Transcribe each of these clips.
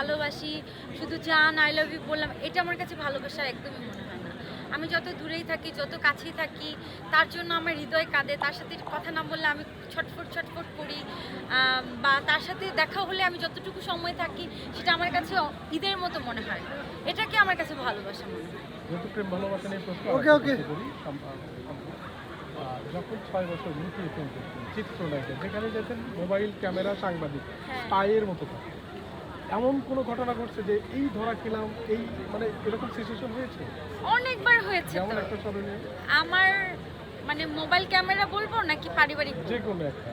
ভালোবাসি, শুধু জান আই লাভ ইউ বললাম, এটা আমার কাছে ভালোবাসা একদমই মনে হয় না। আমি যত দূরেই থাকি, যত কাছেই থাকি, তার জন্য আমার হৃদয় কাঁদে। তার সাথে কথা না বললে আমি ছটফট ছটফট করি, বা তার সাথে দেখা হলে আমি যতটুকু সময় থাকি সেটা আমার কাছে ঈদের মতো মনে হয়। এটাকে আমার কাছে ভালোবাসা মনে হয়। যেহেতু প্রেম ভালোবাসা নিয়ে প্রশ্ন ওকে, ওকে। করি, যখন 6 বছর লুকিয়ে ফোন করতেন চিত্রনায়িকা, যেখানে যেতেন মোবাইল ক্যামেরা সাংবাদিক হ্যাঁ। স্পাইয়ের মতো থাকে, এমন কোনো ঘটনা ঘটছে যে এই ধরা খেলাম, এই মানে এরকম সিচুয়েশন হয়েছে? অনেকবার হয়েছে যেমন তো। একটা স্মরণীয়, আমার মানে মোবাইল ক্যামেরা বলবো নাকি পারিবারিক? যে কোনো একটা।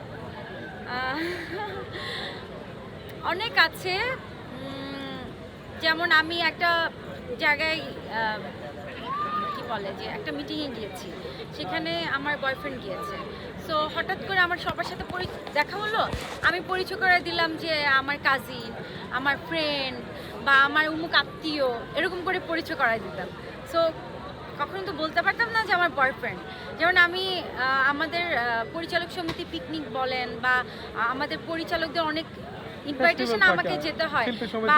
আহ, অনেক আছে। যেমন আমি একটা জায়গায় কি বলে যে একটা মিটিংয়ে গিয়েছি, সেখানে আমার বয়ফ্রেন্ড গিয়েছে। সো হঠাৎ করে আমার সবার সাথে দেখা হলো, আমি পরিচয় করে দিলাম যে আমার কাজিন, আমার ফ্রেন্ড বা আমার উমুক আত্মীয়, এরকম করে পরিচয় করাই দিতাম। সো কখনো তো বলতে পারতাম না যে আমার বয়ফ্রেন্ড। যেমন আমি আমাদের পরিচালক সমিতি পিকনিক বলেন বা আমাদের পরিচালকদের অনেক ইনভাইটেশন আমাকে যেতে হয়, বা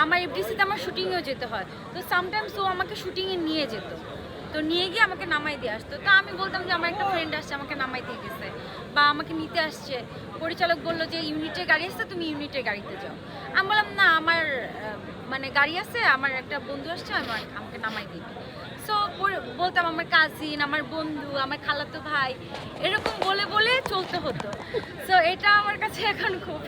আমার এফডিসিতে আমার শুটিংয়েও যেতে হয়। তো সামটাইমস ও আমাকে শুটিংয়ে নিয়ে যেত, তো নিয়ে গিয়ে আমাকে নামাই দিয়ে আসতো। তো আমি বলতাম যে আমার একটা ফ্রেন্ড আসছে, আমাকে নামাই দিয়ে গেছে বা আমাকে নিতে আসছে। পরিচালক বললো যে ইউনিটের গাড়ি আসছে, তুমি ইউনিটের গাড়িতে যাও। আমি বললাম না, আমার মানে গাড়ি আছে, আমার একটা বন্ধু আসছে, আমাকে নামাই দিবে। সো বলতাম আমার কাজিন, আমার বন্ধু, আমার খালাতো ভাই, এরকম বলে বলে চলতে হতো। সো এটা আমার কাছে এখন খুব